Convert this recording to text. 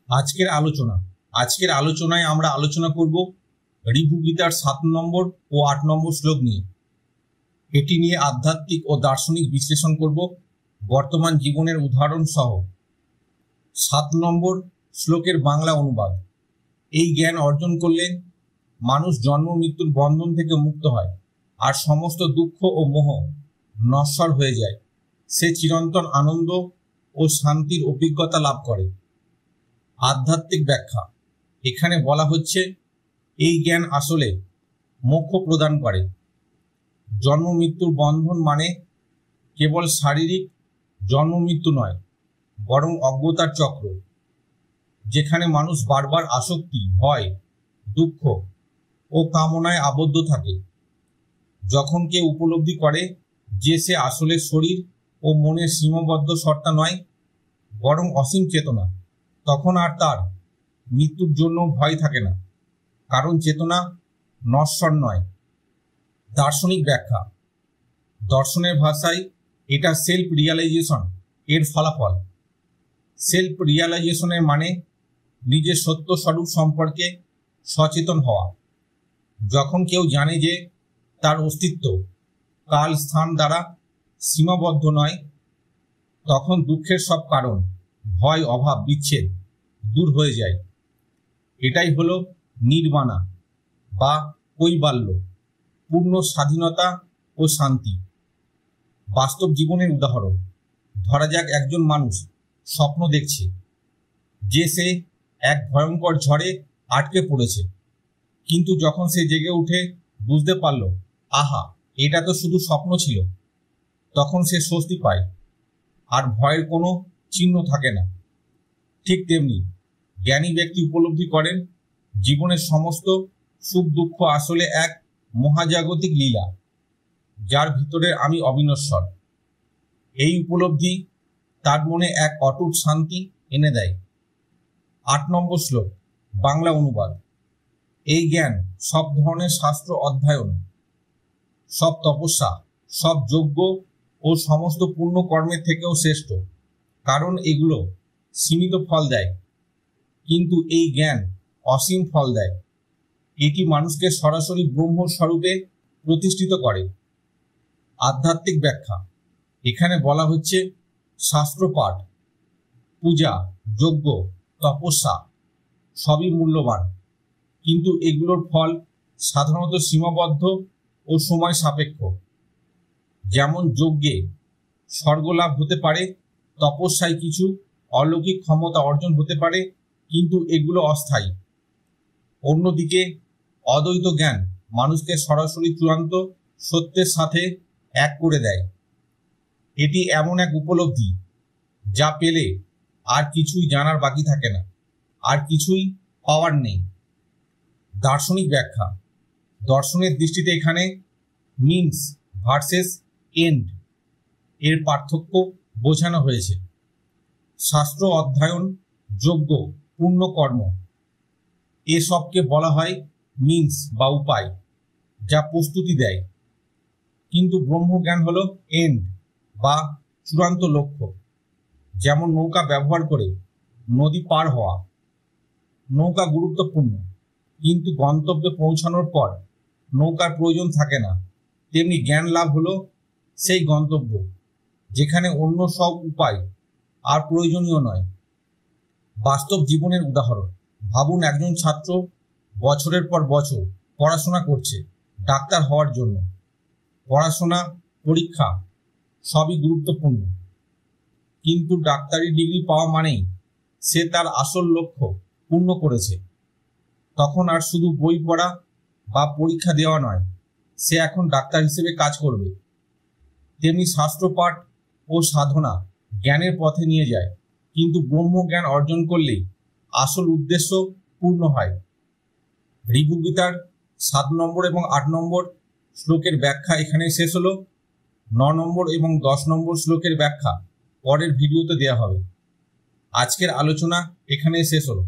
আজকের আলোচনায় আমরা আলোচনা করব ঋভু গীতার 7 নম্বর ও 8 নম্বর শ্লোক নিয়ে। এটি নিয়ে আধ্যাত্মিক ও দার্শনিক বিশ্লেষণ করব বর্তমান জীবনের উদাহরণ সহ। 7 নম্বর শ্লোকের বাংলা অনুবাদ। এই জ্ঞান অর্জন করলে মানুষ জন্ম মৃত্যুর বন্ধন থেকে মুক্ত হয় আর সমস্ত দুঃখ ও মোহ নশ্বর হয়ে যায়। সে চিরন্তন আনন্দ ও শান্তির অভিজ্ঞতা লাভ করে। আধ্যাত্মিক ব্যাখ্যা। এখানে বলা হচ্ছে এই জ্ঞান আসলে মোক্ষ প্রদান করে। জন্ম মৃত্যুর বন্ধন মানে কেবল শারীরিক জন্ম মৃত্যু নয়, বরং অজ্ঞতার চক্র, যেখানে মানুষ বারবার আসক্তি, ভয়, দুঃখ ও কামনায় আবদ্ধ থাকে। যখন কেউ উপলব্ধি করে যে সে আসলে শরীর ও মনের সীমাবদ্ধ সত্তা নয়, বরং অসীম চেতনা, তখন আর তার মৃত্যুর জন্য ভয় থাকে না, কারণ চেতনা নশ্বর নয়। দার্শনিক ব্যাখ্যা। দর্শনের ভাষায় এটা সেলফ রিয়ালাইজেশন এর ফলাফল। সেলফ রিয়ালাইজেশনের মানে নিজের সত্য স্বরূপ সম্পর্কে সচেতন হওয়া। যখন কেউ জানে যে তার অস্তিত্ব কাল স্থান দ্বারা সীমাবদ্ধ নয়, তখন দুঃখের সব কারণ, ভয়, অভাব, বিচ্ছেদ দূর হয়ে যায়। এটাই হলো নির্বাণা বা কৈবাল্য, পূর্ণ স্বাধীনতা ও শান্তি। বাস্তব জীবনের উদাহরণ। ধরা যাক একজন মানুষ স্বপ্ন দেখছে যে সে এক ভয়ঙ্কর ঝড়ে আটকে পড়েছে, কিন্তু যখন সে জেগে উঠে বুঝতে পারল, আহা, এটা তো শুধু স্বপ্ন ছিল, তখন সে স্বস্তি পায় আর ভয়ের কোনো চিহ্ন থাকে না। ঠিক তেমনি জ্ঞানী ব্যক্তি উপলব্ধি করেন জীবনের সমস্ত সুখ দুঃখ আসলে এক মহাজাগতিক লীলা, যার ভিতরে আমি অবিনশ্বর। এই উপলব্ধি তার মনে এক অটুট শান্তি এনে দেয়। 8 নম্বর শ্লোক বাংলা অনুবাদ। এই জ্ঞান সব ধরনের শাস্ত্র অধ্যয়ন, সব তপস্যা, সব যজ্ঞ ও সমস্ত পূর্ণ কর্মের থেকেও শ্রেষ্ঠ, কারণ এগুলো সীমিত ফল দেয়, কিন্তু এই জ্ঞান অসীম ফল দেয়। এটি মানুষকে সরাসরি ব্রহ্ম স্বরূপে প্রতিষ্ঠিত করে। আধ্যাত্মিক ব্যাখ্যা। এখানে বলা হচ্ছে শাস্ত্রপাঠ, পূজা, যজ্ঞ, তপস্যা সবই মূল্যবান, কিন্তু এগুলোর ফল সাধারণত সীমাবদ্ধ ও সময় সাপেক্ষ। যেমন যজ্ঞে স্বর্গলাভ হতে পারে, তপস্যায় কিছু অলৌকিক ক্ষমতা অর্জন হতে পারে, কিন্তু এগুলো অস্থায়ী। অন্যদিকে অদ্বৈত জ্ঞান মানুষকে সরাসরি চূড়ান্ত সত্যের সাথে এক করে দেয়। এটি এমন এক উপলব্ধি যা পেলে আর কিছুই জানার বাকি থাকে না, আর কিছুই পাওয়ার নেই। দার্শনিক ব্যাখ্যা। দর্শনের দৃষ্টিতে এখানে মিনস ভার্সেস এন্ড এর পার্থক্য বোঝানো হয়েছে। শাস্ত্র অধ্যয়ন, যজ্ঞ, পূর্ণ কর্ম এসবকে বলা হয় মিনস বা উপায়, যা প্রস্তুতি দেয়, কিন্তু ব্রহ্মজ্ঞান হলো এন্ড বা চূড়ান্ত লক্ষ্য। যেমন নৌকা ব্যবহার করে নদী পার হওয়া। নৌকা গুরুত্বপূর্ণ, কিন্তু গন্তব্যে পৌঁছানোর পর নৌকার প্রয়োজন থাকে না। তেমনি জ্ঞান লাভ হলো সেই গন্তব্য, যেখানে অন্য সব উপায় আর প্রয়োজনীয় নয়। বাস্তব জীবনের উদাহরণ। ভাবুন একজন ছাত্র বছরের পর বছর পড়াশোনা করছে ডাক্তার হওয়ার জন্য। পড়াশোনা, পরীক্ষা সবই গুরুত্বপূর্ণ, কিন্তু ডাক্তারি ডিগ্রি পাওয়া মানেই সে তার আসল লক্ষ্য পূর্ণ করেছে। তখন আর শুধু বই পড়া বা পরীক্ষা দেওয়া নয়, সে এখন ডাক্তার হিসেবে কাজ করবে। তেমনি শাস্ত্রপাঠ ও সাধনা জ্ঞানের পথে নিয়ে যায়, কিন্তু ব্রহ্মজ্ঞান অর্জন করলেই আসল উদ্দেশ্য পূর্ণ হয়। ঋভু গীতার 7 নম্বর এবং 8 নম্বর শ্লোকের ব্যাখ্যা এখানে শেষ হলো। 9 নম্বর এবং 10 নম্বর শ্লোকের ব্যাখ্যা পরের ভিডিওতে দেওয়া হবে। আজকের আলোচনা এখানে শেষ হলো।